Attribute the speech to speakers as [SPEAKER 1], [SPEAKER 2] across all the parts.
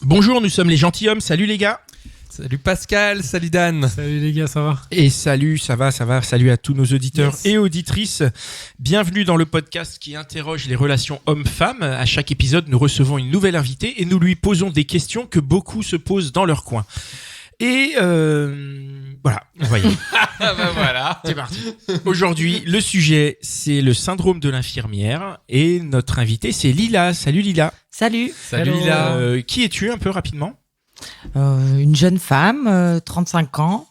[SPEAKER 1] Bonjour, nous sommes les gentilshommes. Salut les gars.
[SPEAKER 2] Salut Pascal, salut Dan.
[SPEAKER 3] Salut les gars, ça va?
[SPEAKER 1] Et salut, ça va. Salut à tous nos auditeurs et auditrices. Bienvenue dans le podcast qui interroge les relations hommes-femmes. À chaque épisode, nous recevons une nouvelle invitée et nous lui posons des questions que beaucoup se posent dans leur coin. Et voilà, vous voyez.
[SPEAKER 2] Voilà.
[SPEAKER 1] C'est parti. Aujourd'hui, le sujet, c'est le syndrome de l'infirmière. Et notre invitée, c'est Lila. Salut Lila.
[SPEAKER 4] Salut.
[SPEAKER 2] Salut Lila.
[SPEAKER 1] Qui es-tu un peu rapidement?
[SPEAKER 4] Une jeune femme, 35 ans,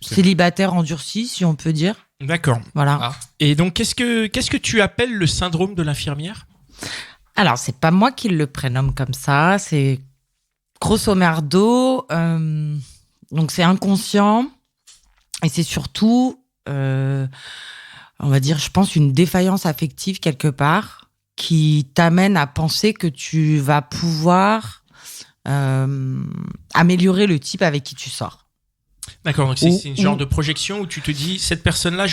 [SPEAKER 4] célibataire endurcie, si on peut dire.
[SPEAKER 1] D'accord.
[SPEAKER 4] Voilà.
[SPEAKER 2] Ah.
[SPEAKER 1] Et donc, qu'est-ce que tu appelles le syndrome de l'infirmière?
[SPEAKER 4] Alors, c'est pas moi qui le prénomme comme ça, c'est grosso merdo. Donc, c'est inconscient et c'est surtout, on va dire, je pense, une défaillance affective quelque part qui t'amène à penser que tu vas pouvoir améliorer le type avec qui tu sors.
[SPEAKER 1] D'accord, donc c'est une genre de projection où tu te dis cette personne-là,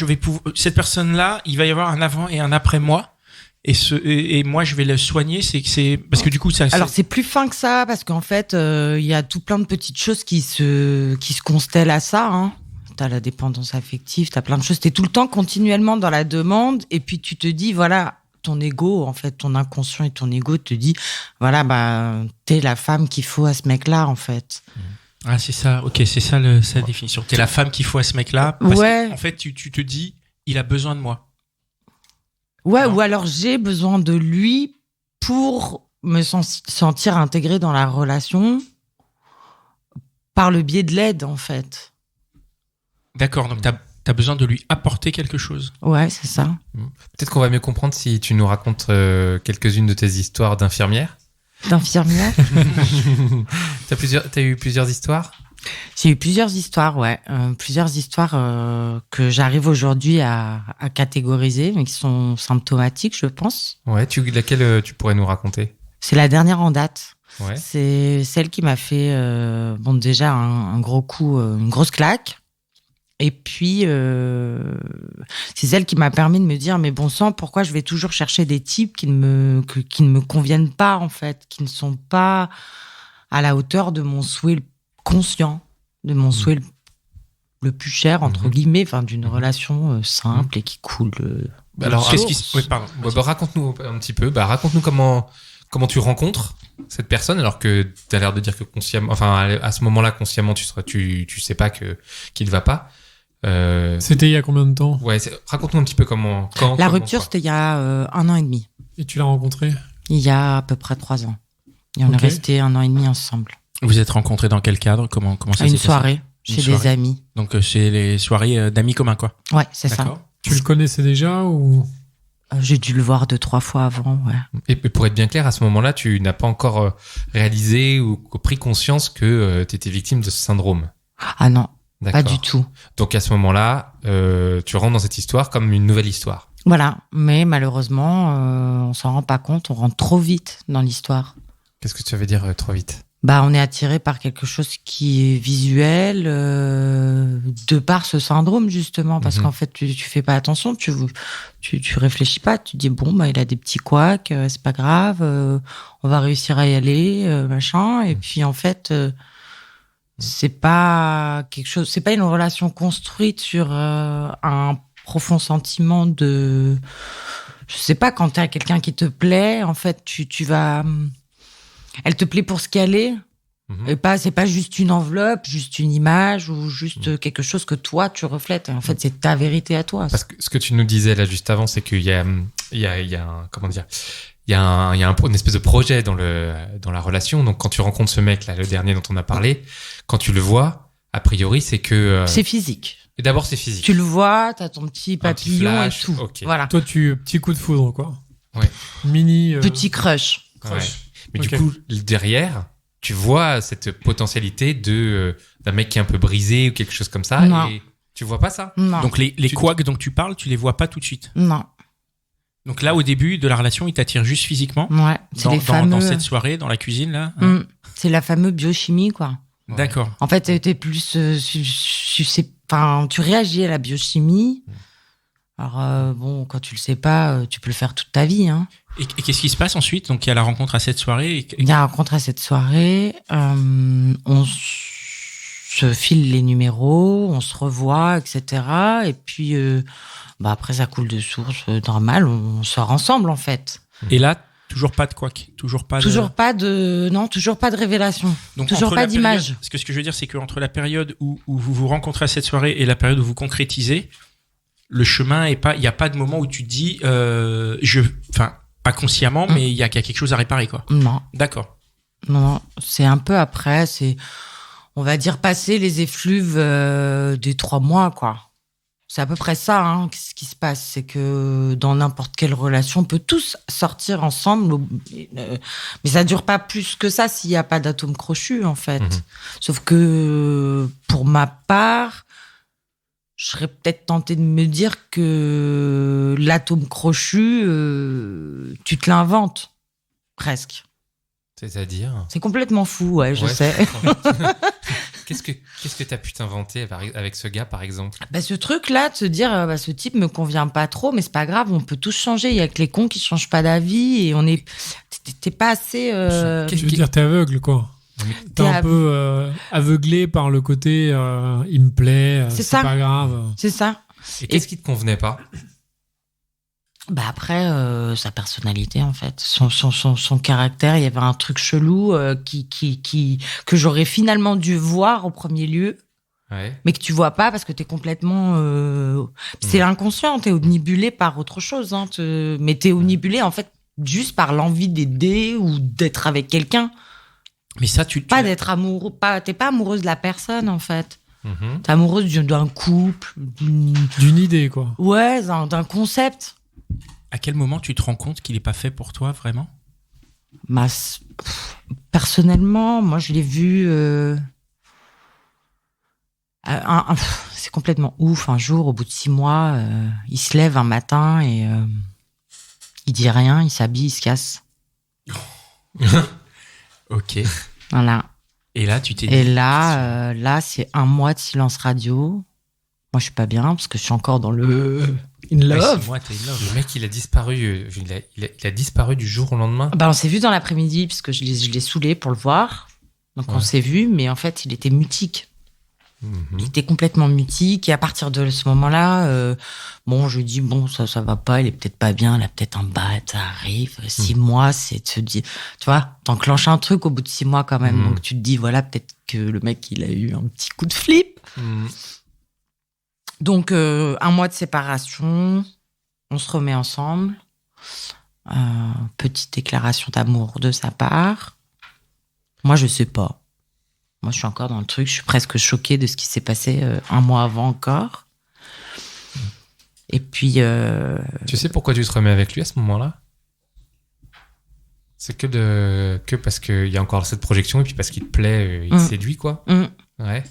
[SPEAKER 1] il va y avoir un avant et un après moi, et moi je vais le soigner. C'est parce que du coup ça.
[SPEAKER 4] Alors c'est plus fin que ça parce qu'en fait il y a tout plein de petites choses qui se constellent à ça. Hein. T'as la dépendance affective, t'as plein de choses. T'es tout le temps continuellement dans la demande, et puis tu te dis voilà. Ton ego, en fait, ton inconscient et ton ego te dit, voilà, bah, t'es la femme qu'il faut à ce mec-là, en fait.
[SPEAKER 1] Ah, c'est ça, ok, c'est ça sa définition. T'es la femme qu'il faut à ce mec-là. Parce qu'en fait, tu te dis, il a besoin de moi.
[SPEAKER 4] Ouais,
[SPEAKER 1] non.
[SPEAKER 4] Ou alors j'ai besoin de lui pour me sentir intégrée dans la relation par le biais de l'aide, en fait.
[SPEAKER 1] D'accord, donc t'as besoin de lui apporter quelque chose.
[SPEAKER 4] Ouais, c'est ça.
[SPEAKER 2] Peut-être qu'on va mieux comprendre si tu nous racontes quelques-unes de tes histoires d'infirmière.
[SPEAKER 4] D'infirmière.
[SPEAKER 2] T'as eu plusieurs histoires?
[SPEAKER 4] J'ai eu plusieurs histoires, ouais. Plusieurs histoires que j'arrive aujourd'hui à catégoriser, mais qui sont symptomatiques, je pense.
[SPEAKER 2] Ouais, laquelle tu pourrais nous raconter?
[SPEAKER 4] C'est la dernière en date.
[SPEAKER 2] Ouais.
[SPEAKER 4] C'est celle qui m'a fait, déjà un gros coup, une grosse claque. Et puis, c'est celle qui m'a permis de me dire, mais bon sang, pourquoi je vais toujours chercher des types qui ne me conviennent pas, en fait, qui ne sont pas à la hauteur de mon souhait conscient, de mon souhait le plus cher, entre guillemets, enfin, d'une relation simple et qui coule.
[SPEAKER 2] Alors,
[SPEAKER 1] pardon.
[SPEAKER 2] Raconte-nous un petit peu. Raconte-nous comment tu rencontres cette personne, alors que tu as l'air de dire que consciemment, enfin, à ce moment-là, consciemment, tu sais pas qu'il va pas.
[SPEAKER 3] C'était il y a combien de temps?
[SPEAKER 2] Ouais, raconte-nous un petit peu quand.
[SPEAKER 4] La rupture, c'était il y a 1 an et demi.
[SPEAKER 3] Et tu l'as rencontré?
[SPEAKER 4] Il y a à peu près 3 ans. Et on est resté 1 an et demi ensemble.
[SPEAKER 1] Vous êtes rencontrés dans quel cadre? Comment ça s'est passé?
[SPEAKER 4] Une soirée, chez des amis.
[SPEAKER 1] Donc c'est les soirées d'amis communs, quoi.
[SPEAKER 4] Ouais, c'est ça.
[SPEAKER 1] D'accord.
[SPEAKER 3] Tu le connaissais déjà ou?
[SPEAKER 4] J'ai dû le voir 2-3 fois avant, ouais.
[SPEAKER 2] Et pour être bien clair, à ce moment-là, tu n'as pas encore réalisé ou pris conscience que tu étais victime de ce syndrome?
[SPEAKER 4] Ah non,
[SPEAKER 2] D'accord.
[SPEAKER 4] pas du tout.
[SPEAKER 2] Donc à ce moment-là, tu rentres dans cette histoire comme une nouvelle histoire.
[SPEAKER 4] Voilà, mais malheureusement, on s'en rend pas compte, on rentre trop vite dans l'histoire.
[SPEAKER 2] Qu'est-ce que tu veux dire trop vite?
[SPEAKER 4] On est attiré par quelque chose qui est visuel, de par ce syndrome justement, parce qu'en fait tu fais pas attention, tu réfléchis pas, tu dis bon il a des petits couacs, c'est pas grave, on va réussir à y aller, machin, et puis en fait c'est pas quelque chose, c'est pas une relation construite sur un profond sentiment de, je sais pas, quand t'as quelqu'un qui te plaît, en fait tu vas, elle te plaît pour ce qu'elle est. Et c'est pas juste une enveloppe, juste une image ou juste quelque chose que toi tu reflètes. En fait, c'est ta vérité à toi.
[SPEAKER 2] Parce que ce que tu nous disais là juste avant, c'est qu'il y a une espèce de projet dans la relation. Donc quand tu rencontres ce mec là, le dernier dont on a parlé, quand tu le vois, a priori c'est que
[SPEAKER 4] c'est physique.
[SPEAKER 2] Et d'abord c'est physique.
[SPEAKER 4] Tu le vois, t'as ton petit papillon
[SPEAKER 2] flash,
[SPEAKER 4] et tout.
[SPEAKER 2] okay.
[SPEAKER 4] Voilà.
[SPEAKER 3] Toi, petit coup de foudre, quoi.
[SPEAKER 2] Ouais.
[SPEAKER 3] Mini.
[SPEAKER 4] Petit crush.
[SPEAKER 2] Ouais. Mais du coup, derrière, tu vois cette potentialité d'un mec qui est un peu brisé ou quelque chose comme ça.
[SPEAKER 4] Non.
[SPEAKER 2] Et tu vois pas ça?
[SPEAKER 4] Non.
[SPEAKER 1] Donc les couacs dont tu parles, tu les vois pas tout de suite?
[SPEAKER 4] Non.
[SPEAKER 1] Donc là, au début de la relation, il t'attire juste physiquement?
[SPEAKER 4] Ouais. C'est
[SPEAKER 1] dans cette soirée, dans la cuisine, là?
[SPEAKER 4] C'est la fameuse biochimie, quoi.
[SPEAKER 2] Ouais.
[SPEAKER 1] D'accord.
[SPEAKER 4] En fait, t'es plus... tu réagis à la biochimie. Alors, quand tu le sais pas, tu peux le faire toute ta vie, hein.
[SPEAKER 1] Et qu'est-ce qui se passe ensuite? Donc, il y a la rencontre à cette soirée.
[SPEAKER 4] Il y a la rencontre à cette soirée. On se file les numéros, on se revoit, etc. Et puis, après, ça coule de source normal. On sort ensemble, en fait.
[SPEAKER 1] Et là, toujours pas de couac, toujours pas
[SPEAKER 4] de révélation.
[SPEAKER 1] Donc,
[SPEAKER 4] toujours pas d'image.
[SPEAKER 1] Parce que ce que je veux dire, c'est qu'entre la période où vous vous rencontrez à cette soirée et la période où vous concrétisez, le chemin est pas, il y a pas de moment où tu te dis, pas consciemment, mais il y a quelque chose à réparer, quoi.
[SPEAKER 4] Non.
[SPEAKER 1] D'accord.
[SPEAKER 4] Non, c'est un peu après, on va dire, passer les effluves des 3 mois, quoi. C'est à peu près ça, hein, ce qui se passe. C'est que dans n'importe quelle relation, on peut tous sortir ensemble, mais ça dure pas plus que ça s'il n'y a pas d'atome crochu, en fait. Sauf que, pour ma part, je serais peut-être tentée de me dire que l'atome crochu, tu te l'inventes, presque.
[SPEAKER 2] C'est-à-dire?
[SPEAKER 4] C'est complètement fou, ouais, je sais.
[SPEAKER 2] Qu'est-ce que t'as pu t'inventer avec ce gars, par exemple?
[SPEAKER 4] Ce truc-là, de se dire, ce type me convient pas trop, mais c'est pas grave, on peut tous changer. Il y a que les cons qui changent pas d'avis et t'es pas assez.
[SPEAKER 3] Tu veux dire, t'es aveugle, quoi. T'es un peu aveuglé par le côté il me plaît, c'est pas grave.
[SPEAKER 4] C'est ça.
[SPEAKER 2] Et qu'est-ce qui te convenait pas?
[SPEAKER 4] Après, sa personnalité, en fait, son caractère, il y avait un truc chelou que j'aurais finalement dû voir au premier lieu, mais que tu vois pas parce que t'es complètement... C'est l'inconscient, t'es omnibulé par autre chose, hein, mais t'es omnibulé, en fait, juste par l'envie d'aider ou d'être avec quelqu'un.
[SPEAKER 1] Mais ça,
[SPEAKER 4] pas d'être amoureux, t'es pas amoureuse de la personne, en fait. T'es amoureuse d'un couple,
[SPEAKER 3] d'une idée, quoi.
[SPEAKER 4] Ouais, d'un concept.
[SPEAKER 1] À quel moment tu te rends compte qu'il est pas fait pour toi, vraiment?
[SPEAKER 4] Personnellement, moi, je l'ai vu... c'est complètement ouf. Un jour, au bout de 6 mois, il se lève un matin et il dit rien, il s'habille, il se casse.
[SPEAKER 1] Ok.
[SPEAKER 4] Voilà.
[SPEAKER 1] Et là, tu t'es dit...
[SPEAKER 4] Et là, c'est 1 mois de silence radio. Moi, je suis pas bien parce que je suis encore dans le in love.
[SPEAKER 2] Le mec, il a disparu. Il a disparu du jour au lendemain.
[SPEAKER 4] On s'est vu dans l'après-midi parce que je l'ai saoulé pour le voir. Donc on s'est vu, mais en fait, il était mutique. Il était complètement mutique. Et à partir de ce moment-là, je lui dis ça va pas. Il est peut-être pas bien. Il a peut-être un bat. Ça arrive. 6 mois, c'est de se dire, tu vois, t'enclenches un truc au bout de 6 mois quand même. Donc tu te dis voilà, peut-être que le mec il a eu un petit coup de flip. Donc, 1 mois de séparation, on se remet ensemble. Petite déclaration d'amour de sa part. Moi, je sais pas. Moi, je suis encore dans le truc. Je suis presque choquée de ce qui s'est passé 1 mois avant encore. Et puis...
[SPEAKER 2] Tu sais pourquoi tu te remets avec lui à ce moment-là? C'est que parce qu'il y a encore cette projection et puis parce qu'il te plaît, il te séduit, quoi. Ouais.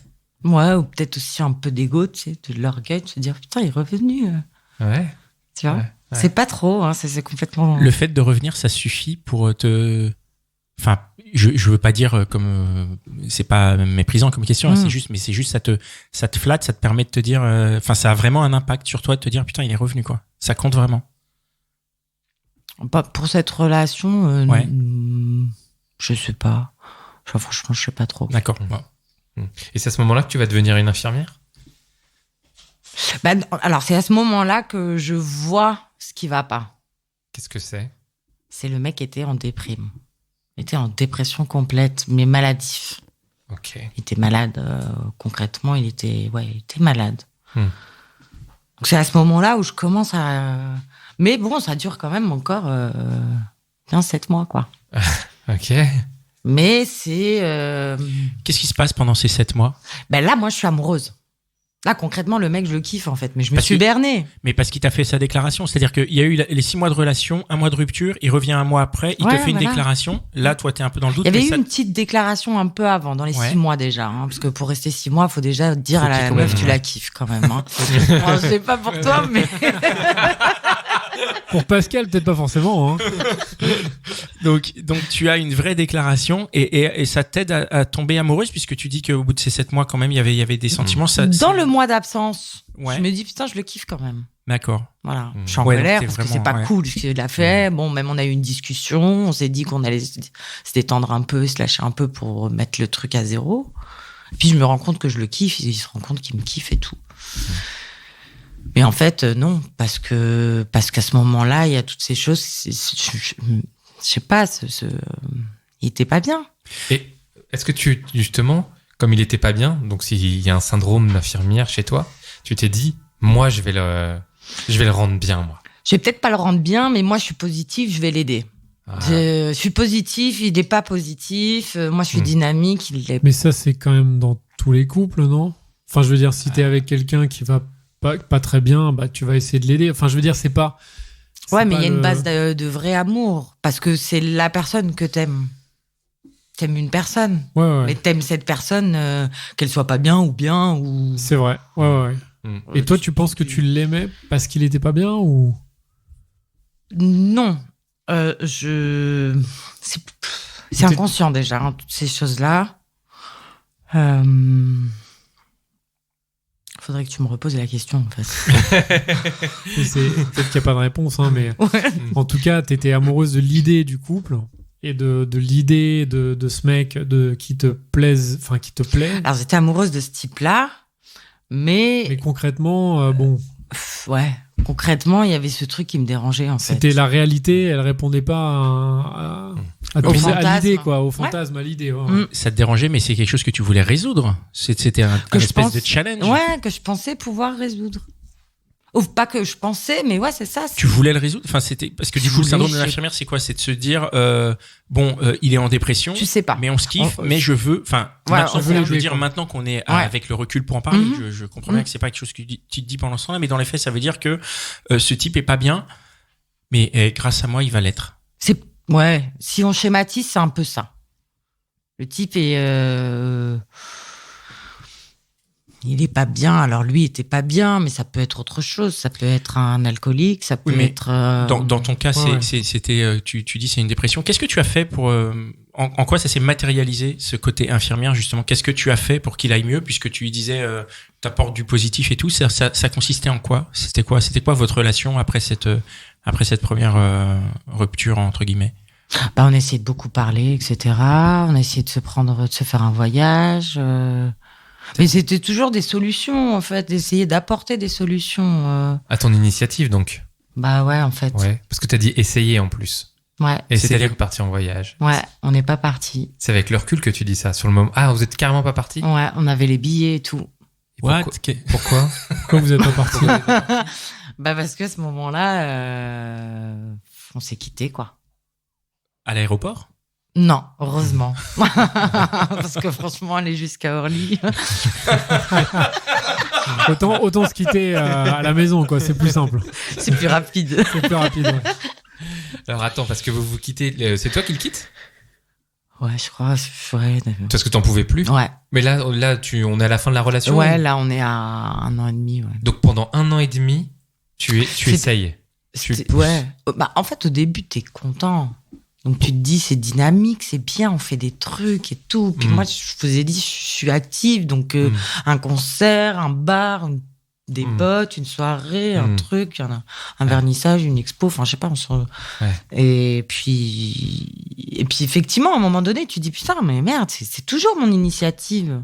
[SPEAKER 4] Ouais, ou peut-être aussi un peu d'ego, tu sais, de l'orgueil, de se dire putain, il est revenu.
[SPEAKER 2] Ouais.
[SPEAKER 4] Tu vois, c'est pas trop, hein, c'est complètement.
[SPEAKER 1] Le fait de revenir, ça suffit pour te. Enfin, je veux pas dire comme c'est pas méprisant comme question, c'est juste, ça te flatte, ça te permet de te dire, ça a vraiment un impact sur toi de te dire putain, il est revenu, quoi. Ça compte vraiment.
[SPEAKER 4] Pour cette relation, je sais pas. Franchement, je sais pas trop.
[SPEAKER 1] D'accord.
[SPEAKER 2] Et c'est à ce moment-là que tu vas devenir une infirmière?
[SPEAKER 4] Alors, c'est à ce moment-là que je vois ce qui va pas.
[SPEAKER 2] Qu'est-ce que c'est?
[SPEAKER 4] C'est le mec était en déprime. Il était en dépression complète, mais maladif.
[SPEAKER 2] Ok.
[SPEAKER 4] Il était malade, concrètement, il était malade. Donc, c'est à ce moment-là où je commence à... Mais bon, ça dure quand même encore bien 7 mois, quoi.
[SPEAKER 2] Ok.
[SPEAKER 4] Mais c'est...
[SPEAKER 1] Qu'est-ce qui se passe pendant ces 7 mois?
[SPEAKER 4] Là, moi, je suis amoureuse. Là, concrètement, le mec, je le kiffe, en fait. Mais je me suis bernée.
[SPEAKER 1] Mais parce qu'il t'a fait sa déclaration. C'est-à-dire qu'il y a eu les 6 mois de relation, 1 mois de rupture, il revient 1 mois après, il te fait une déclaration. Là, toi, t'es un peu dans le doute.
[SPEAKER 4] Il y avait eu une petite déclaration un peu avant, dans les 6 mois déjà. Hein, parce que pour rester 6 mois, il faut déjà dire à la meuf, tu la kiffes quand même. Hein. C'est pas pour toi, mais...
[SPEAKER 3] Pour Pascal, peut-être pas forcément. Hein.
[SPEAKER 1] Donc tu as une vraie déclaration et ça t'aide à tomber amoureuse puisque tu dis qu'au bout de ces 7 mois quand même il y avait des sentiments.
[SPEAKER 4] Dans le mois d'absence,
[SPEAKER 1] Ouais.
[SPEAKER 4] je me dis putain je le kiffe quand même.
[SPEAKER 1] D'accord.
[SPEAKER 4] Voilà, je suis en
[SPEAKER 1] Ouais, donc
[SPEAKER 4] colère
[SPEAKER 1] t'es
[SPEAKER 4] parce que
[SPEAKER 1] vraiment-
[SPEAKER 4] c'est pas
[SPEAKER 1] ouais.
[SPEAKER 4] cool ce qu'il a fait. Bon, même on a eu une discussion, on s'est dit qu'on allait se détendre un peu, se lâcher un peu pour remettre le truc à zéro. Puis je me rends compte que je le kiffe, il se rend compte qu'il me kiffe et tout. Mais en fait, non, parce qu'à ce moment-là, il y a toutes ces choses. Je sais pas, il était pas bien.
[SPEAKER 2] Et est-ce que justement, comme il était pas bien, donc s'il y a un syndrome d'infirmière chez toi, tu t'es dit, moi, je vais le rendre bien, moi.
[SPEAKER 4] Je vais peut-être pas le rendre bien, mais moi, je suis positive, je vais l'aider.
[SPEAKER 2] Ah.
[SPEAKER 4] Je suis positif, il n'est pas positif. Moi, je suis dynamique, il l'est.
[SPEAKER 3] Mais ça, c'est quand même dans tous les couples, non? Enfin, je veux dire, si t'es avec quelqu'un qui va pas très bien, bah, tu vas essayer de l'aider. Enfin, je veux dire, c'est pas...
[SPEAKER 4] Ouais, mais il y a une base de vrai amour. Parce que c'est la personne que t'aimes. T'aimes une personne.
[SPEAKER 3] Ouais.
[SPEAKER 4] Mais t'aimes cette personne, qu'elle soit pas bien ou bien. Ou...
[SPEAKER 3] C'est vrai. Ouais. Et toi, tu penses que tu l'aimais parce qu'il était pas bien ou...
[SPEAKER 4] Non. C'est inconscient déjà, hein, toutes ces choses-là. Faudrait que tu me reposes la question, en fait.
[SPEAKER 3] Peut-être qu'il n'y a pas de réponse, hein, mais
[SPEAKER 4] Ouais.
[SPEAKER 3] en tout cas, t'étais amoureuse de l'idée du couple et de l'idée de ce mec qui te plaise, enfin qui te plaît.
[SPEAKER 4] Alors, j'étais amoureuse de ce type-là, mais
[SPEAKER 3] concrètement, bon,
[SPEAKER 4] ouais, concrètement, il y avait ce truc qui me dérangeait, en fait.
[SPEAKER 3] c'était la réalité, elle répondait pas à l'idée, quoi, au fantasme, à l'idée. Ouais.
[SPEAKER 1] Ça te dérangeait, mais c'est quelque chose que tu voulais résoudre. C'était un espèce de challenge.
[SPEAKER 4] Ouais, que je pensais pouvoir résoudre. Ou pas que je pensais, mais ouais, c'est ça.
[SPEAKER 1] Tu voulais le résoudre. Enfin, c'était parce que du coup, le syndrome de l'infirmière, c'est quoi? C'est de se dire, il est en dépression.
[SPEAKER 4] Tu sais pas.
[SPEAKER 1] Mais on se kiffe, mais je veux. Enfin,
[SPEAKER 4] Voilà,
[SPEAKER 1] maintenant, je veux dire, maintenant qu'on est avec le recul pour en parler, je comprends bien que c'est pas quelque chose que tu te dis pendant ce temps-là, mais dans les faits, ça veut dire que ce type est pas bien, mais grâce à moi, il va l'être.
[SPEAKER 4] Ouais. Si on schématise, c'est un peu ça. Le type est. Il est pas bien. Alors lui, il était pas bien, mais ça peut être autre chose. Ça peut être un alcoolique, ça peut être.
[SPEAKER 1] Dans ton cas, c'était. Tu dis c'est une dépression. Qu'est-ce que tu as fait pour en quoi ça s'est matérialisé ce côté infirmière justement? Qu'est-ce que tu as fait pour qu'il aille mieux puisque tu lui disais t'apportes du positif et tout? Ça consistait en quoi? C'était quoi votre relation après cette première rupture entre guillemets?
[SPEAKER 4] On a essayé de beaucoup parler, etc. On a essayé de se faire un voyage. Mais c'était toujours des solutions, en fait, d'essayer d'apporter des solutions.
[SPEAKER 2] À ton initiative, donc.
[SPEAKER 4] Bah ouais, en fait.
[SPEAKER 2] Ouais, parce que t'as dit essayer en plus.
[SPEAKER 4] Ouais.
[SPEAKER 2] Essayer de partir en voyage.
[SPEAKER 4] Ouais, on n'est pas partis.
[SPEAKER 2] C'est avec le recul que tu dis ça, sur le moment. Ah, vous êtes carrément pas partis?
[SPEAKER 4] Ouais, on avait les billets et tout.
[SPEAKER 1] What?
[SPEAKER 2] Pourquoi?
[SPEAKER 3] Pourquoi vous êtes pas partis?
[SPEAKER 4] Bah parce que à ce moment-là, on s'est quittés, quoi.
[SPEAKER 1] À l'aéroport?
[SPEAKER 4] Non, heureusement. Parce que franchement, aller jusqu'à Orly.
[SPEAKER 3] autant se quitter à la maison, quoi. C'est plus simple.
[SPEAKER 4] C'est plus rapide.
[SPEAKER 3] C'est plus rapide. Ouais.
[SPEAKER 2] Alors attends, parce que vous quittez, c'est toi qui le quittes?
[SPEAKER 4] Ouais, je crois. Ouais.
[SPEAKER 2] Parce que t'en pouvais plus?
[SPEAKER 4] Ouais.
[SPEAKER 2] Mais là, on est à la fin de la relation?
[SPEAKER 4] Ouais, là, on est à 1 an et demi. Ouais.
[SPEAKER 2] Donc pendant 1 an et demi, tu essayes.
[SPEAKER 4] Ouais. Bah, en fait, au début, t'es content. Donc tu te dis c'est dynamique, c'est bien, on fait des trucs et tout. Puis moi je vous ai dit je suis active, donc un concert, un bar, des potes, une soirée, un truc, un vernissage, une expo, enfin je sais pas, et puis effectivement à un moment donné tu te dis putain mais merde c'est toujours mon initiative.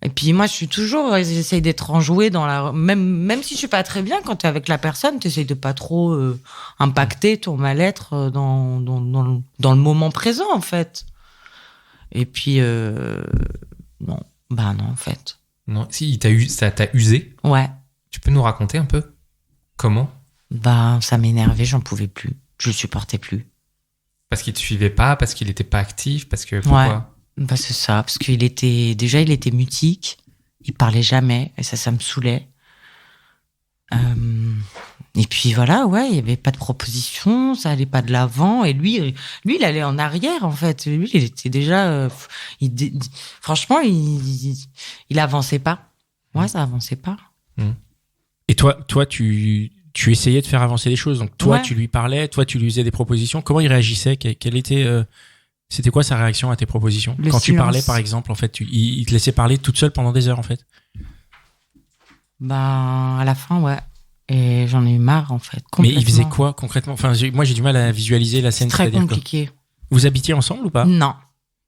[SPEAKER 4] Et puis moi, j'essaye d'être enjouée même si je suis pas très bien, quand t'es avec la personne, t'essayes de pas trop impacter ton mal-être dans le moment présent, en fait. Et puis, non, en fait.
[SPEAKER 2] Non, si, ça t'a usé.
[SPEAKER 4] Ouais.
[SPEAKER 2] Tu peux nous raconter un peu? Comment?
[SPEAKER 4] Ça m'énervait, j'en pouvais plus. Je le supportais plus.
[SPEAKER 2] Parce qu'il te suivait pas, parce qu'il était pas actif, parce que pourquoi?
[SPEAKER 4] Ouais. Bah c'est ça, parce qu'il était mutique, il parlait jamais, et ça me saoulait. Et puis voilà, ouais, il y avait pas de proposition, ça allait pas de l'avant, et lui, il allait en arrière en fait. Lui, il était déjà, franchement, il avançait pas. Moi, ça avançait pas.
[SPEAKER 1] Et toi, tu tu essayais de faire avancer les choses. Donc toi, tu lui parlais, toi, tu lui faisais des propositions. Comment il réagissait? Quelle était, c'était quoi sa réaction à tes propositions? Quand tu parlais, par exemple, en fait, il te laissait parler toute seule pendant des heures, en fait?
[SPEAKER 4] À la fin, ouais. Et j'en ai eu marre, en fait.
[SPEAKER 1] Mais il faisait quoi, concrètement? Enfin, moi, j'ai du mal à visualiser la scène.
[SPEAKER 4] C'est très compliqué.
[SPEAKER 1] Vous habitiez ensemble ou pas?
[SPEAKER 4] Non.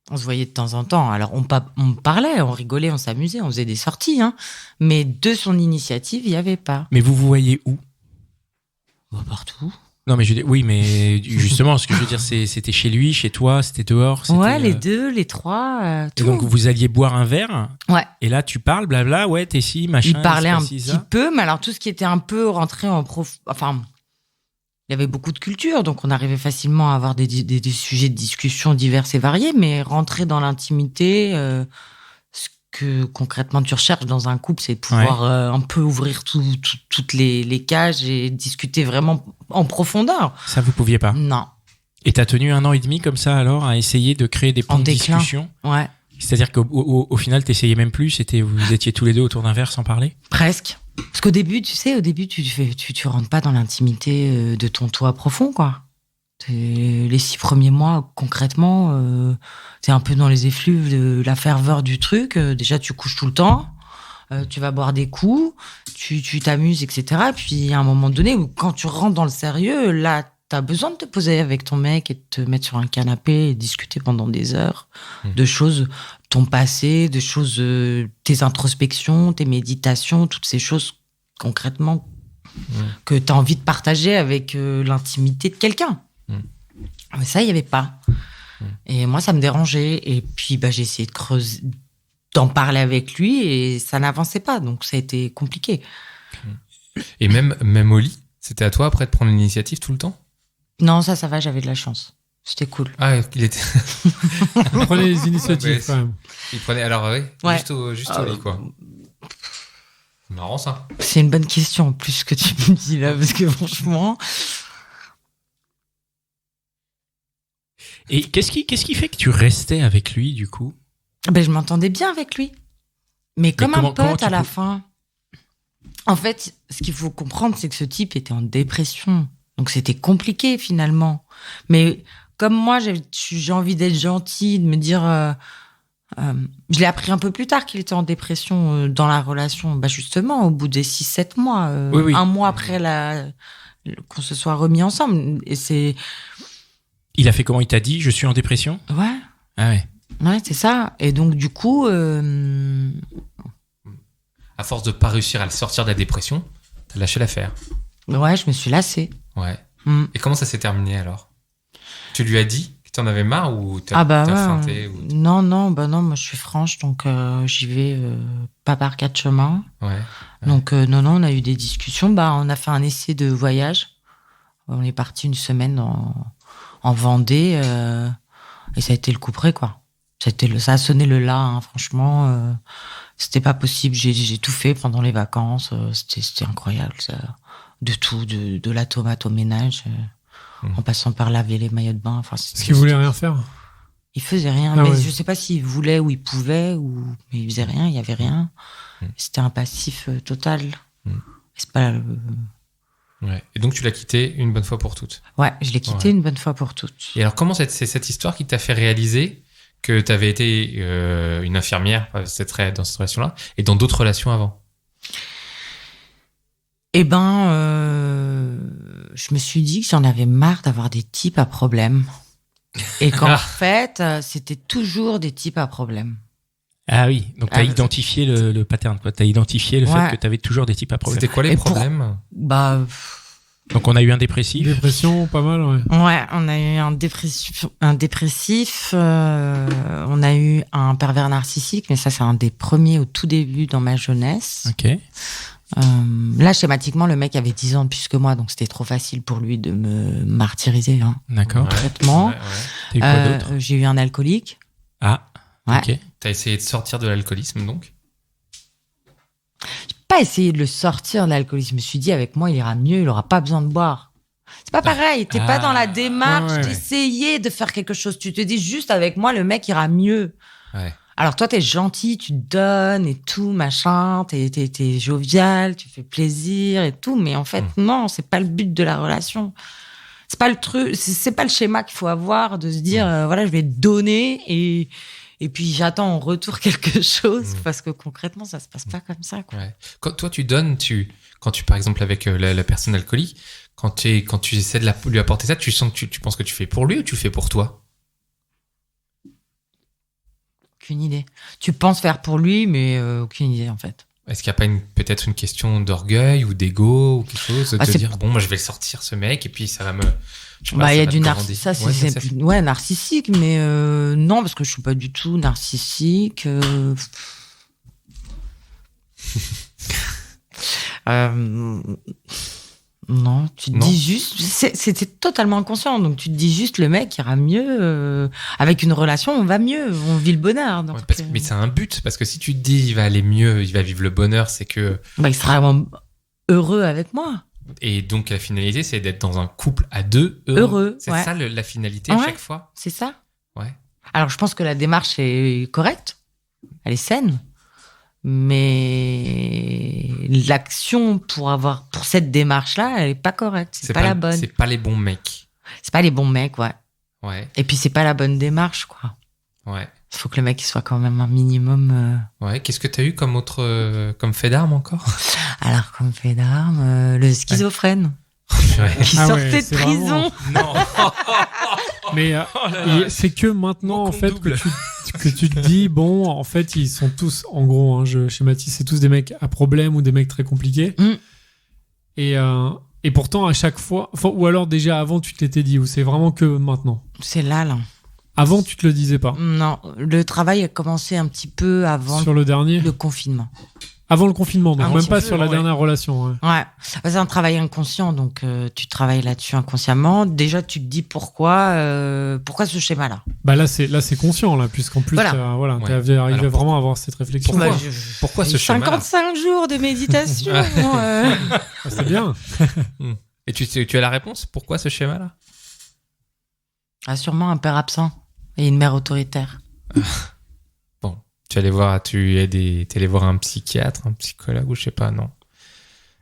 [SPEAKER 4] On se voyait de temps en temps. Alors, on parlait, on rigolait, on s'amusait, on faisait des sorties, hein. Mais de son initiative, il n'y avait pas.
[SPEAKER 1] Mais vous voyez où?
[SPEAKER 4] Partout.
[SPEAKER 1] Non, mais oui, mais justement, ce que je veux dire, c'était chez lui, chez toi, c'était dehors.
[SPEAKER 4] Ouais, les deux, les trois, tout.
[SPEAKER 1] Et donc, vous alliez boire un verre.
[SPEAKER 4] Ouais.
[SPEAKER 1] Et là, tu parles, blabla, ouais, t'es ci, machin.
[SPEAKER 4] Il parlait un petit peu, mais alors tout ce qui était un peu rentré en enfin, il y avait beaucoup de culture, donc on arrivait facilement à avoir des sujets de discussion divers et variés, mais rentrer dans l'intimité, ce que concrètement tu recherches dans un couple, c'est de pouvoir un peu ouvrir toutes les cages et discuter vraiment en profondeur.
[SPEAKER 1] Ça, vous pouviez pas?
[SPEAKER 4] Non.
[SPEAKER 1] Et t'as tenu 1 an et demi comme ça, alors, à essayer de créer des points de discussion?
[SPEAKER 4] Ouais.
[SPEAKER 1] C'est-à-dire qu'au final, t'essayais même plus, vous étiez tous les deux autour d'un verre sans parler?
[SPEAKER 4] Presque. Parce qu'au début, tu rentres pas dans l'intimité de ton toi profond, quoi. Les 6 premiers mois, concrètement, t'es un peu dans les effluves de la ferveur du truc. Déjà, tu couches tout le temps, tu vas boire des coups, tu t'amuses, etc. Et puis, à un moment donné, où quand tu rentres dans le sérieux, là, t'as besoin de te poser avec ton mec et de te mettre sur un canapé et discuter pendant des heures de choses, ton passé, de choses, tes introspections, tes méditations, toutes ces choses concrètement que t'as envie de partager avec l'intimité de quelqu'un. Mais ça, il n'y avait pas. Et moi, ça me dérangeait. Et puis, j'ai essayé de creuser, d'en parler avec lui et ça n'avançait pas. Donc, ça a été compliqué.
[SPEAKER 2] Et même au lit, c'était à toi après de prendre l'initiative tout le temps?
[SPEAKER 4] Non, ça va, j'avais de la chance. C'était cool.
[SPEAKER 2] Ah, il était.
[SPEAKER 3] Il prenait les initiatives quand même.
[SPEAKER 2] Il prenait, alors juste au lit, quoi. C'est marrant, ça.
[SPEAKER 4] C'est une bonne question, en plus, que tu me dis là, parce que franchement.
[SPEAKER 1] Et qu'est-ce qui fait que tu restais avec lui, du coup?
[SPEAKER 4] Je m'entendais bien avec lui. Mais comme un pote à la fin. En fait, ce qu'il faut comprendre, c'est que ce type était en dépression. Donc, c'était compliqué, finalement. Mais comme moi, j'ai envie d'être gentille, de me dire... je l'ai appris un peu plus tard qu'il était en dépression dans la relation. Justement, au bout des 6-7 mois. Un mois après qu'on se soit remis ensemble. Et c'est...
[SPEAKER 1] Il a fait comment? Il t'a dit, je suis en dépression?
[SPEAKER 4] Ouais.
[SPEAKER 1] Ah ouais.
[SPEAKER 4] Ouais, c'est ça. Et donc, du coup...
[SPEAKER 2] À force de pas réussir à le sortir de la dépression, t'as lâché l'affaire.
[SPEAKER 4] Ouais, je me suis lassée.
[SPEAKER 2] Ouais. Et comment ça s'est terminé, alors? Tu lui as dit que t'en avais marre ou t'as feinté
[SPEAKER 4] Non, moi je suis franche, donc j'y vais pas par 4 chemins.
[SPEAKER 2] Ouais.
[SPEAKER 4] Donc non, on a eu des discussions. On a fait un essai de voyage. On est parti une semaine en Vendée et ça a été le couperet, quoi. Ça a sonné le là, hein, franchement. C'était pas possible. J'ai tout fait pendant les vacances. C'était incroyable, ça. De tout, de la tomate au ménage, en passant par laver les maillots de bain.
[SPEAKER 3] Est-ce qu'il voulait rien faire?
[SPEAKER 4] Il faisait rien, je sais pas s'il voulait ou il pouvait, mais il faisait rien, il y avait rien. C'était un passif total. C'est pas...
[SPEAKER 2] Ouais. Et donc tu l'as quitté une bonne fois pour toutes?
[SPEAKER 4] Ouais, je l'ai quitté une bonne fois pour toutes.
[SPEAKER 2] Et alors comment c'est cette histoire qui t'a fait réaliser que t'avais été une infirmière dans cette relation-là et dans d'autres relations avant?
[SPEAKER 4] Je me suis dit que j'en avais marre d'avoir des types à problème. Et qu'en fait, c'était toujours des types à problème.
[SPEAKER 1] Ah oui, donc t'as identifié le pattern, quoi. T'as identifié le fait que t'avais toujours des types à problème.
[SPEAKER 2] C'était quoi les problèmes?
[SPEAKER 1] Donc on a eu un dépressif.
[SPEAKER 3] Dépression, pas mal, ouais.
[SPEAKER 4] Ouais, on a eu un dépressif, on a eu un pervers narcissique, mais ça c'est un des premiers au tout début dans ma jeunesse.
[SPEAKER 1] Ok.
[SPEAKER 4] Là, schématiquement, le mec avait 10 ans de plus que moi, donc c'était trop facile pour lui de me martyriser. Hein.
[SPEAKER 1] D'accord.
[SPEAKER 4] Traitement.
[SPEAKER 1] T'as eu quoi d'autre?
[SPEAKER 4] J'ai eu un alcoolique.
[SPEAKER 1] Ah, ok.
[SPEAKER 2] T'as essayé de sortir de l'alcoolisme, donc?
[SPEAKER 4] J'ai pas essayé de le sortir de l'alcoolisme. Je me suis dit, avec moi, il ira mieux, il aura pas besoin de boire. C'est pas pareil, t'es pas dans la démarche d'essayer de faire quelque chose. Tu te dis juste, avec moi, le mec ira mieux.
[SPEAKER 2] Ouais.
[SPEAKER 4] Alors toi, t'es gentil, tu donnes et tout, machin, t'es jovial, tu fais plaisir et tout, mais en fait, non, c'est pas le but de la relation. C'est pas le truc, c'est pas le schéma qu'il faut avoir de se dire, voilà, je vais donner et puis j'attends en retour quelque chose, parce que concrètement, ça se passe pas comme ça, quoi.
[SPEAKER 2] Ouais. Quand toi, tu donnes, quand tu, par exemple, avec la personne alcoolique, quand tu essaies de lui apporter ça, tu sens que tu penses que tu fais pour lui ou tu fais pour toi?
[SPEAKER 4] Aucune idée. Tu penses faire pour lui, mais aucune idée, en fait.
[SPEAKER 2] Est-ce qu'il n'y a pas peut-être une question d'orgueil ou d'ego ou quelque chose de te dire, bon, moi, je vais le sortir, ce mec, et puis ça va me...
[SPEAKER 4] il y a du narcissique. Ça, c'est narcissique, mais non, parce que je suis pas du tout narcissique. Non, tu te dis juste, c'était totalement inconscient, donc tu te dis juste le mec ira mieux, avec une relation on va mieux, on vit le bonheur. Donc,
[SPEAKER 2] mais c'est un but, parce que si tu te dis il va aller mieux, il va vivre le bonheur, c'est que...
[SPEAKER 4] il sera vraiment heureux avec moi.
[SPEAKER 2] Et donc la finalité c'est d'être dans un couple à deux heureux. C'est ça la finalité à chaque fois.
[SPEAKER 4] C'est ça.
[SPEAKER 2] Ouais.
[SPEAKER 4] Alors je pense que la démarche est correcte, elle est saine. Mais l'action pour cette démarche-là, elle est pas correcte. C'est pas la bonne.
[SPEAKER 2] C'est pas les bons mecs.
[SPEAKER 4] C'est pas les bons mecs, ouais.
[SPEAKER 2] Ouais.
[SPEAKER 4] Et puis c'est pas la bonne démarche, quoi.
[SPEAKER 2] Ouais.
[SPEAKER 4] Il faut que le mec il soit quand même un minimum.
[SPEAKER 2] Ouais. Qu'est-ce que t'as eu comme comme fait d'armes encore?
[SPEAKER 4] Alors comme fait d'armes, le schizophrène. Qui sortait de prison.
[SPEAKER 2] Vraiment... Non.
[SPEAKER 3] Mais c'est que maintenant, en fait, que tu te dis, bon, en fait, ils sont tous, en gros, je schématise, c'est tous des mecs à problème ou des mecs très compliqués. Et pourtant, à chaque fois, ou alors déjà avant, tu te l'étais dit, ou c'est vraiment que maintenant?
[SPEAKER 4] C'est là.
[SPEAKER 3] Avant, tu te le disais pas?
[SPEAKER 4] Non, le travail a commencé un petit peu avant
[SPEAKER 3] sur le dernier?
[SPEAKER 4] Le confinement.
[SPEAKER 3] Avant le confinement, donc même pas sur la dernière relation.
[SPEAKER 4] Ouais, c'est un travail inconscient, donc tu travailles là-dessus inconsciemment. Déjà, tu te dis pourquoi ce schéma-là.
[SPEAKER 3] Bah là, c'est conscient, là, puisqu'en plus, t'es arrivé vraiment à avoir cette réflexion.
[SPEAKER 2] Pourquoi ce schéma-là?
[SPEAKER 4] 55 jours de méditation.
[SPEAKER 3] C'est bien.
[SPEAKER 2] Et tu as la réponse? Pourquoi ce schéma-là?
[SPEAKER 4] Sûrement un père absent et une mère autoritaire.
[SPEAKER 2] Tu es allé voir un psychiatre, un psychologue ou je sais pas, non.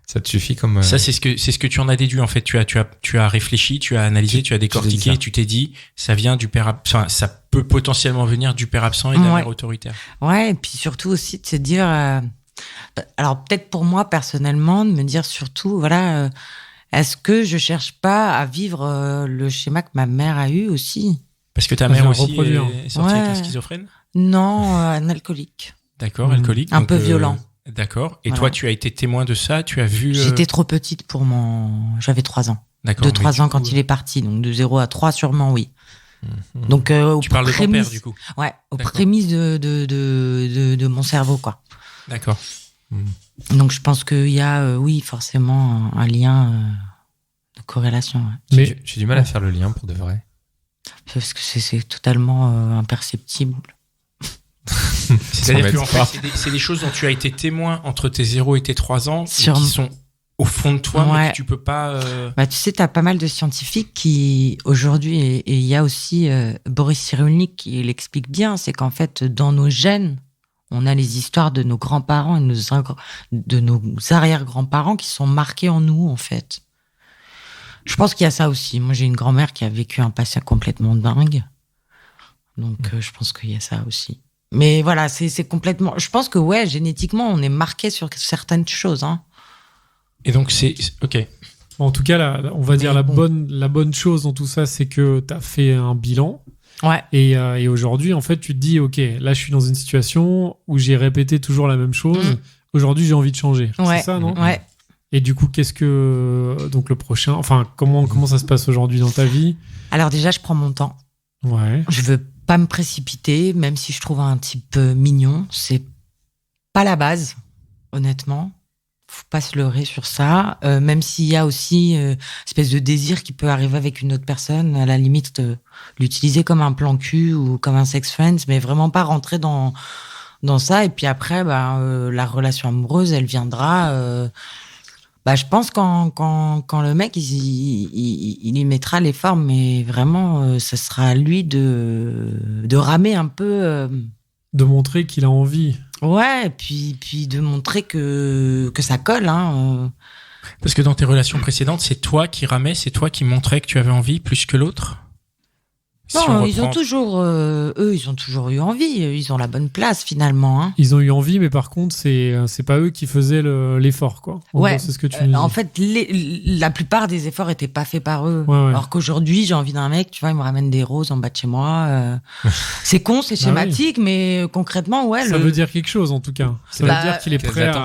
[SPEAKER 2] Ça te suffit comme...
[SPEAKER 1] Ça, c'est ce que tu en as déduit, en fait. Tu as réfléchi, tu as analysé, tu as décortiqué, tu t'es dit, ça vient du père absent, ça peut potentiellement venir du père absent et de la mère autoritaire.
[SPEAKER 4] Ouais, et puis surtout aussi de se dire, alors peut-être pour moi personnellement, de me dire surtout, voilà, est-ce que je cherche pas à vivre le schéma que ma mère a eu aussi?
[SPEAKER 1] Parce que ta mère aussi est sortie avec un schizophrène?
[SPEAKER 4] Non, un alcoolique.
[SPEAKER 1] D'accord, alcoolique.
[SPEAKER 4] Un peu violent.
[SPEAKER 1] D'accord. Et toi, tu as été témoin de ça? Tu as vu...
[SPEAKER 4] J'étais trop petite pour J'avais 3 ans.
[SPEAKER 1] D'accord.
[SPEAKER 4] 2-3 ans quand il est parti. Donc de 0 à 3, sûrement, oui. Donc,
[SPEAKER 1] tu parles de ton père, du coup?
[SPEAKER 4] Ouais, aux prémices de mon cerveau, quoi.
[SPEAKER 1] D'accord.
[SPEAKER 4] Donc je pense qu'il y a, oui, forcément, un lien de corrélation. Ouais.
[SPEAKER 2] Mais j'ai du mal à faire le lien pour de vrai.
[SPEAKER 4] Parce que c'est totalement imperceptible.
[SPEAKER 1] C'est-à-dire que en fait, c'est des choses dont tu as été témoin entre tes 0 et tes 3 ans qui sont au fond de toi, mais que tu peux pas...
[SPEAKER 4] tu sais, t'as pas mal de scientifiques qui, aujourd'hui, et il y a aussi Boris Cyrulnik qui l'explique bien, c'est qu'en fait, dans nos gènes, on a les histoires de nos grands-parents et de nos arrière-grands-parents qui sont marqués en nous, en fait. Je pense qu'il y a ça aussi. Moi, j'ai une grand-mère qui a vécu un passé complètement dingue. Donc, je pense qu'il y a ça aussi. Mais voilà, c'est complètement... Je pense que, génétiquement, on est marqué sur certaines choses. Hein.
[SPEAKER 1] Et donc, c'est... OK.
[SPEAKER 3] En tout cas, on va dire la bonne chose dans tout ça, c'est que tu as fait un bilan.
[SPEAKER 4] Ouais.
[SPEAKER 3] Et aujourd'hui, en fait, tu te dis, OK, là, je suis dans une situation où j'ai répété toujours la même chose. Aujourd'hui, j'ai envie de changer.
[SPEAKER 4] Ouais.
[SPEAKER 3] C'est ça, non?
[SPEAKER 4] Ouais.
[SPEAKER 3] Et du coup, donc le prochain... Enfin, comment ça se passe aujourd'hui dans ta vie?
[SPEAKER 4] Alors déjà, je prends mon temps.
[SPEAKER 3] Ouais.
[SPEAKER 4] Je veux pas me précipiter, même si je trouve un type mignon. C'est pas la base, honnêtement. Faut pas se leurrer sur ça. Même s'il y a aussi une espèce de désir qui peut arriver avec une autre personne, à la limite, l'utiliser comme un plan cul ou comme un sex friend, mais vraiment pas rentrer dans ça. Et puis après, la relation amoureuse, elle viendra... je pense quand le mec il y mettra l'effort, mais vraiment ce sera à lui de ramer un peu
[SPEAKER 3] de montrer qu'il a envie.
[SPEAKER 4] Ouais, et puis de montrer que ça colle. Hein.
[SPEAKER 1] Parce que dans tes relations précédentes, c'est toi qui ramais, c'est toi qui montrais que tu avais envie plus que l'autre.
[SPEAKER 4] Non, ils ont toujours eu envie. Ils ont la bonne place finalement. Hein.
[SPEAKER 3] Ils ont eu envie, mais par contre, c'est pas eux qui faisaient l'effort, quoi.
[SPEAKER 4] Ouais.
[SPEAKER 3] C'est ce que tu me dis.
[SPEAKER 4] En fait, la plupart des efforts étaient pas faits par eux.
[SPEAKER 3] Ouais.
[SPEAKER 4] Alors qu'aujourd'hui, j'ai envie d'un mec, tu vois, il me ramène des roses en bas de chez moi. C'est con, c'est schématique, mais concrètement, ouais.
[SPEAKER 3] Ça veut dire quelque chose, en tout cas. Ça veut dire qu'il est prêt à...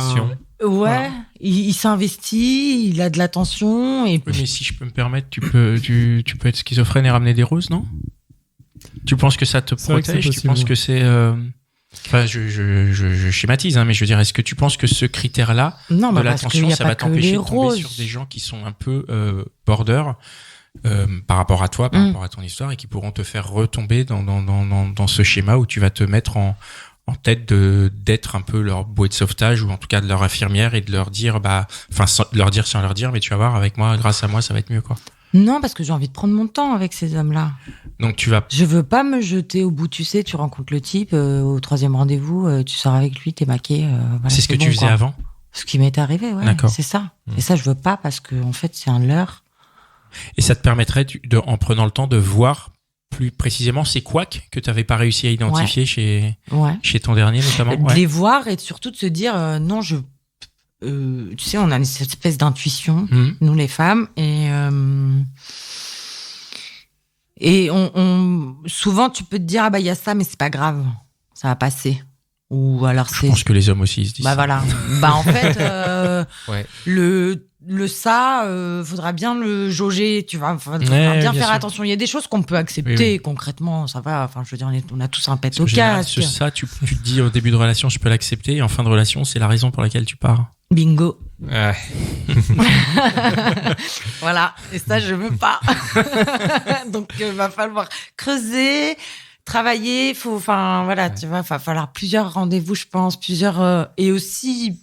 [SPEAKER 4] Ouais,
[SPEAKER 3] voilà.
[SPEAKER 4] il s'investit, il a de l'attention. Et
[SPEAKER 1] oui, mais si je peux me permettre, tu peux être schizophrène et ramener des roses, non? Tu penses que ça te protège? Tu penses que c'est... Enfin, je schématise, hein, mais je veux dire, est-ce que tu penses que ce critère-là de l'attention, ça va t'empêcher de tomber sur des gens qui sont un peu border par rapport à toi, par rapport à ton histoire, et qui pourront te faire retomber dans ce schéma où tu vas te mettre en tête d'être un peu leur bouée de sauvetage, ou en tout cas de leur infirmière, et de leur dire, de leur dire sans leur dire, mais tu vas voir, avec moi, grâce à moi, ça va être mieux, quoi.
[SPEAKER 4] Non, parce que j'ai envie de prendre mon temps avec ces hommes-là.
[SPEAKER 1] Donc tu vas...
[SPEAKER 4] Je veux pas me jeter au bout, tu sais, tu rencontres le type, au 3e rendez-vous, tu sors avec lui, t'es maqué. Voilà,
[SPEAKER 1] c'est ce que tu faisais avant?
[SPEAKER 4] Ce qui m'est arrivé, ouais.
[SPEAKER 1] D'accord.
[SPEAKER 4] C'est ça. Et ça, je veux pas, parce que en fait, c'est un leurre.
[SPEAKER 1] Et ça te permettrait, en prenant le temps, de voir plus précisément ces couacs que tu n'avais pas réussi à identifier chez ton dernier, notamment.
[SPEAKER 4] De les voir, et surtout de se dire, non, tu sais, on a une espèce d'intuition, nous les femmes, et on souvent tu peux te dire, ah bah il y a ça, mais c'est pas grave, ça va passer. Ou alors
[SPEAKER 1] je pense que les hommes aussi se disent
[SPEAKER 4] bah
[SPEAKER 1] ça.
[SPEAKER 4] Voilà. Bah en fait le ça faudra bien le jauger, tu vois, faudra bien faire attention. Il y a des choses qu'on peut accepter concrètement, ça va, enfin je veux dire, on a tous un pet au casque.
[SPEAKER 1] Ça tu te dis au début de relation je peux l'accepter, et en fin de relation c'est la raison pour laquelle tu pars.
[SPEAKER 4] Bingo.
[SPEAKER 2] Ouais.
[SPEAKER 4] Voilà, et ça je veux pas. Donc va falloir creuser, travailler, tu vois, va falloir plusieurs rendez-vous, je pense, et aussi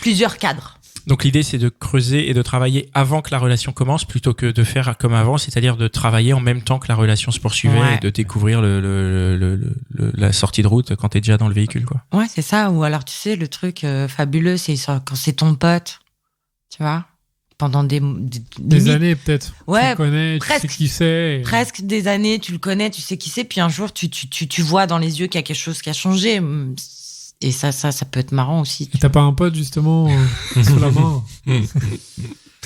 [SPEAKER 4] plusieurs cadres.
[SPEAKER 1] Donc l'idée c'est de creuser et de travailler avant que la relation commence, plutôt que de faire comme avant, c'est-à-dire de travailler en même temps que la relation se poursuivait, et de découvrir la sortie de route quand t'es déjà dans le véhicule, quoi.
[SPEAKER 4] Ouais, c'est ça. Ou alors tu sais, le truc fabuleux, c'est quand c'est ton pote, tu vois, pendant des
[SPEAKER 3] années peut-être.
[SPEAKER 4] Ouais,
[SPEAKER 3] tu le connais,
[SPEAKER 4] presque,
[SPEAKER 3] tu sais qui c'est.
[SPEAKER 4] Presque des années, tu le connais, tu sais qui c'est, puis un jour tu vois dans les yeux qu'il y a quelque chose qui a changé. Et ça peut être marrant aussi.
[SPEAKER 3] Et t'as pas un pote, justement, sous la main?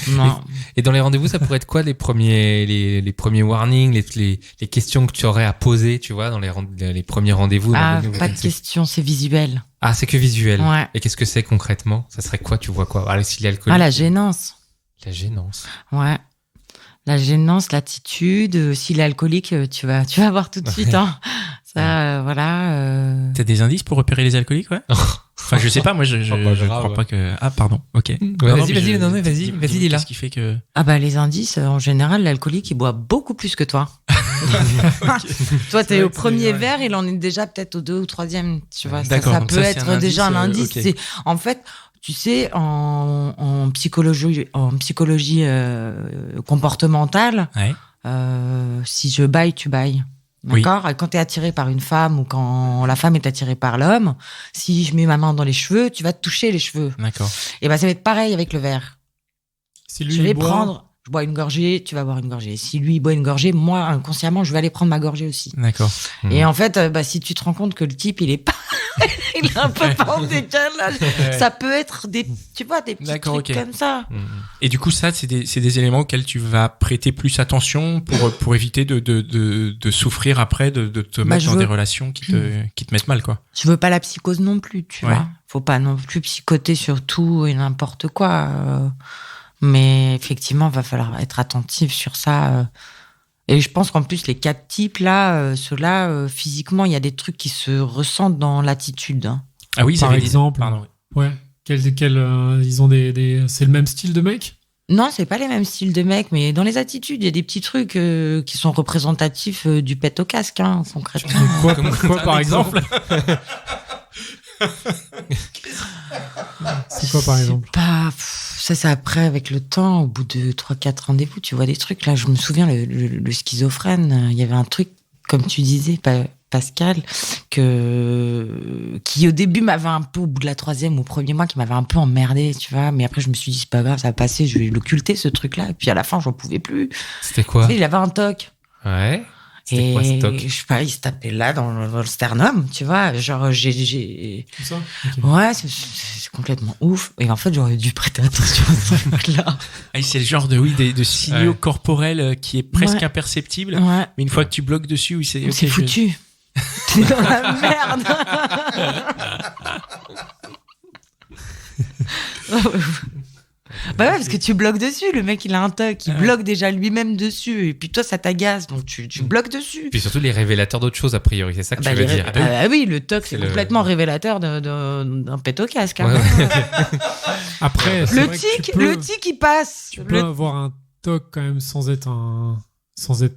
[SPEAKER 4] Non.
[SPEAKER 2] Et dans les rendez-vous, ça pourrait être quoi les premiers warnings, les questions que tu aurais à poser, tu vois, dans les premiers rendez-vous?
[SPEAKER 4] Pas de questions, c'est visuel.
[SPEAKER 2] Ah, c'est que visuel.
[SPEAKER 4] Ouais.
[SPEAKER 2] Et qu'est-ce que c'est concrètement? Ça serait quoi? Tu vois quoi? Ah, s'il est alcoolique.
[SPEAKER 4] Ah, la gênance.
[SPEAKER 2] La gênance.
[SPEAKER 4] Ouais. La gênance, l'attitude. S'il est alcoolique, tu vas voir tout de suite, hein. Ça, voilà.
[SPEAKER 1] T'as des indices pour repérer les alcooliques, ouais? Enfin, je sais pas, moi, je crois pas que... Ah, pardon, ok.
[SPEAKER 2] Vas-y, dis là.
[SPEAKER 1] Qu'est-ce qui fait que...
[SPEAKER 4] Ah bah, les indices, en général, l'alcoolique, il boit beaucoup plus que toi. Toi, t'es au premier verre, il en est déjà peut-être au 2 ou 3e, tu vois. Ça peut être déjà un indice.
[SPEAKER 1] Okay.
[SPEAKER 4] En fait, tu sais, en psychologie comportementale, si je baille, tu bailles. D'accord? Et quand t'es attiré par une femme, ou quand la femme est attirée par l'homme, si je mets ma main dans les cheveux, tu vas te toucher les cheveux.
[SPEAKER 1] D'accord.
[SPEAKER 4] Et ben, ça va être pareil avec le verre.
[SPEAKER 3] Si lui,
[SPEAKER 4] je vais je bois une gorgée, tu vas boire une gorgée. Si lui, il boit une gorgée, moi, inconsciemment, je vais aller prendre ma gorgée aussi.
[SPEAKER 1] D'accord.
[SPEAKER 4] Et en fait, si tu te rends compte que le type, il est un peu pas en décalage, ça peut être des petits trucs comme ça.
[SPEAKER 1] Et du coup, ça, c'est des éléments auxquels tu vas prêter plus attention pour éviter de souffrir après, de te mettre dans des relations qui te mettent mal, quoi.
[SPEAKER 4] Je veux pas la psychose non plus, tu vois. Faut pas non plus psychoter sur tout et n'importe quoi. Mais effectivement, va falloir être attentif sur ça. Et je pense qu'en plus, les 4 types, là, ceux-là, physiquement, il y a des trucs qui se ressentent dans l'attitude. Hein.
[SPEAKER 1] Ah oui,
[SPEAKER 3] par exemple. Pardon. Ouais. Ils ont c'est le même style de mec?
[SPEAKER 4] Non, c'est pas les mêmes styles de mecs, mais dans les attitudes, il y a des petits trucs qui sont représentatifs du pet au casque, hein, concrètement.
[SPEAKER 3] Quoi par exemple? C'est quoi par exemple?
[SPEAKER 4] Ça, c'est après, avec le temps, au bout de 3-4 rendez-vous, tu vois des trucs. Là, je me souviens, le schizophrène, il y avait un truc, comme tu disais, Pascal, qui au début m'avait un peu, au bout de la 3e ou premier mois, qui m'avait un peu emmerdé, tu vois. Mais après, je me suis dit, c'est pas grave, ça va passer, je vais l'occulter, ce truc-là. Et puis à la fin, j'en pouvais plus.
[SPEAKER 2] C'était quoi?
[SPEAKER 4] Tu sais, il avait un TOC.
[SPEAKER 2] Ouais. C'était quoi ce TOC?
[SPEAKER 4] Je sais pas, il se tapait là dans le sternum, tu vois. Genre, j'ai...
[SPEAKER 3] Tout ça okay.
[SPEAKER 4] Ouais, c'est complètement ouf. Et en fait, j'aurais dû prêter attention à ce truc-là.
[SPEAKER 1] C'est le genre de signaux corporels qui est presque imperceptible.
[SPEAKER 4] Ouais.
[SPEAKER 1] Mais une fois que tu bloques dessus, oui, c'est
[SPEAKER 4] foutu. T'es dans la merde. Bah ouais, parce que tu bloques dessus. Le mec, il a un TOC, il bloque déjà lui-même dessus. Et puis toi, ça t'agace, donc tu bloques dessus.
[SPEAKER 2] Puis surtout les révélateurs d'autres choses, a priori, c'est ça que tu veux dire.
[SPEAKER 4] Oui, le TOC, c'est complètement révélateur d'un pète au casque. Hein.
[SPEAKER 2] Ouais.
[SPEAKER 3] Après,
[SPEAKER 4] le tic, il passe.
[SPEAKER 3] Tu peux avoir un TOC quand même sans être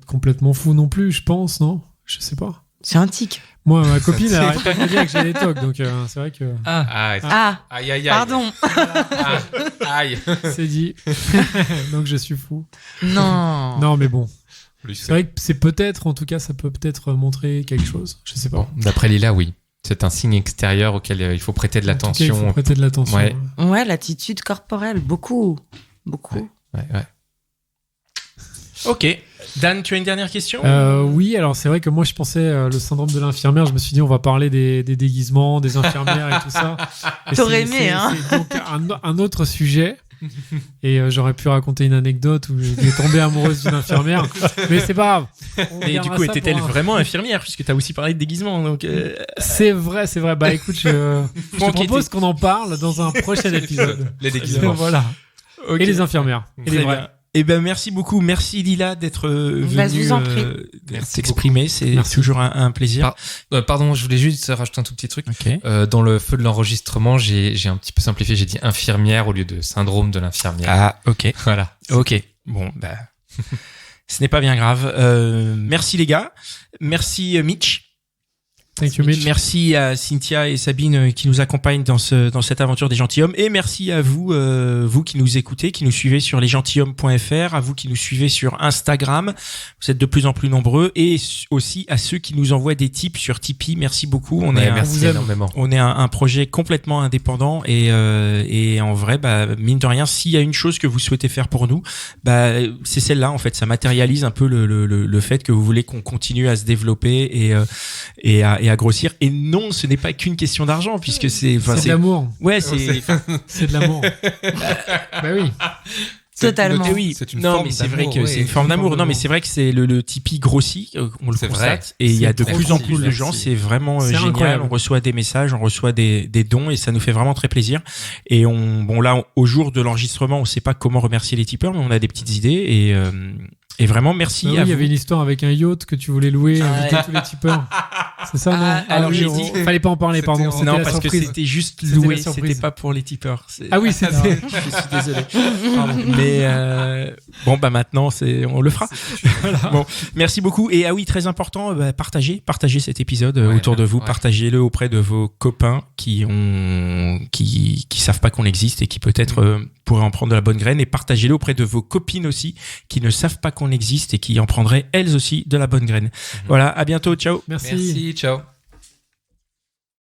[SPEAKER 3] complètement fou non plus, je pense, non? Je sais pas.
[SPEAKER 4] C'est un tic.
[SPEAKER 3] Moi, ma copine, elle arrête pas de me dire que j'ai des tocs, donc c'est vrai que...
[SPEAKER 2] Aïe.
[SPEAKER 4] Pardon.
[SPEAKER 2] Aïe.
[SPEAKER 3] C'est dit. Donc je suis fou.
[SPEAKER 4] Non.
[SPEAKER 3] Non, mais bon. C'est vrai que c'est peut-être, en tout cas, ça peut peut-être montrer quelque chose. Je sais pas.
[SPEAKER 2] Bon, d'après Lila, oui. C'est un signe extérieur auquel il faut prêter de l'attention.
[SPEAKER 3] Il faut prêter de l'attention.
[SPEAKER 4] Ouais, l'attitude corporelle, beaucoup.
[SPEAKER 2] Ouais.
[SPEAKER 1] Ok. Dan, tu as une dernière question?
[SPEAKER 3] Oui, alors c'est vrai que moi je pensais le syndrome de l'infirmière, je me suis dit on va parler des déguisements, des infirmières et tout ça.
[SPEAKER 4] T'aurais aimé, hein?
[SPEAKER 3] C'est donc un autre sujet. Et j'aurais pu raconter une anecdote où j'étais tombé amoureuse d'une infirmière, mais c'est pas grave.
[SPEAKER 1] Et du coup, était-elle vraiment infirmière, puisque tu as aussi parlé de déguisement, donc
[SPEAKER 3] C'est vrai. Bah écoute, je te propose qu'on en parle dans un prochain épisode.
[SPEAKER 2] Les déguisements.
[SPEAKER 3] Voilà.
[SPEAKER 1] Okay.
[SPEAKER 3] Et les infirmières. Et les vrais.
[SPEAKER 1] Eh ben merci beaucoup, merci Lila d'être venue t'exprimer, c'est toujours un plaisir.
[SPEAKER 2] Pardon, je voulais juste rajouter un tout petit truc.
[SPEAKER 1] Okay.
[SPEAKER 2] Dans le feu de l'enregistrement, j'ai un petit peu simplifié, j'ai dit infirmière au lieu de syndrome de l'infirmière.
[SPEAKER 1] Ah, ok.
[SPEAKER 2] Voilà.
[SPEAKER 1] Ok. Bon, bah, ce n'est pas bien grave. Merci les gars, merci Mitch.
[SPEAKER 3] Thank you, Mitch.
[SPEAKER 1] Merci à Cynthia et Sabine qui nous accompagnent dans cette aventure des gentilshommes, et merci à vous, vous qui nous écoutez, qui nous suivez sur lesgentilhommes.fr, à vous qui nous suivez sur Instagram. Vous êtes de plus en plus nombreux, et aussi à ceux qui nous envoient des tips sur Tipeee. Merci beaucoup.
[SPEAKER 2] Merci énormément.
[SPEAKER 1] On est un projet complètement indépendant, et en vrai, bah, mine de rien, s'il y a une chose que vous souhaitez faire pour nous, bah, c'est celle-là, en fait. Ça matérialise un peu le fait que vous voulez qu'on continue à se développer et à grossir. Et non, ce n'est pas qu'une question d'argent, puisque c'est
[SPEAKER 3] de l'amour.
[SPEAKER 1] Ouais,
[SPEAKER 3] c'est de l'amour. Bah oui.
[SPEAKER 4] Totalement.
[SPEAKER 1] Oui.
[SPEAKER 2] C'est une
[SPEAKER 1] non,
[SPEAKER 2] forme
[SPEAKER 1] mais c'est vrai
[SPEAKER 2] d'amour,
[SPEAKER 1] que c'est une forme d'amour. Non, mais c'est vrai que c'est le Tipeee grossit, on le constate, et il y a de plus en plus de gens. C'est vraiment génial. Incroyable. On reçoit des messages, on reçoit des dons, et ça nous fait vraiment très plaisir. Et là, au jour de l'enregistrement, on sait pas comment remercier les tipeurs, mais on a des petites idées, et vraiment, merci à vous.
[SPEAKER 3] Il y avait une histoire avec un yacht que tu voulais louer, inviter tous les tipeurs. C'est ça, non?
[SPEAKER 1] Alors j'ai dit...
[SPEAKER 3] Fallait pas en parler, pardon.
[SPEAKER 1] Non, parce que c'était juste loué, c'était pas pour les tipeurs.
[SPEAKER 3] Ah oui, c'était...
[SPEAKER 1] Je suis désolé. Mais bon, bah maintenant, on le fera. Voilà. Bon, merci beaucoup. Et très important, partagez cet épisode autour de vous. Ouais. Partagez-le auprès de vos copains qui savent pas qu'on existe et qui peut-être pourraient en prendre de la bonne graine. Et partagez-le auprès de vos copines aussi qui ne savent pas qu'on existe et qui en prendraient elles aussi de la bonne graine. Voilà, à bientôt. Ciao.
[SPEAKER 3] Merci.
[SPEAKER 2] Ciao.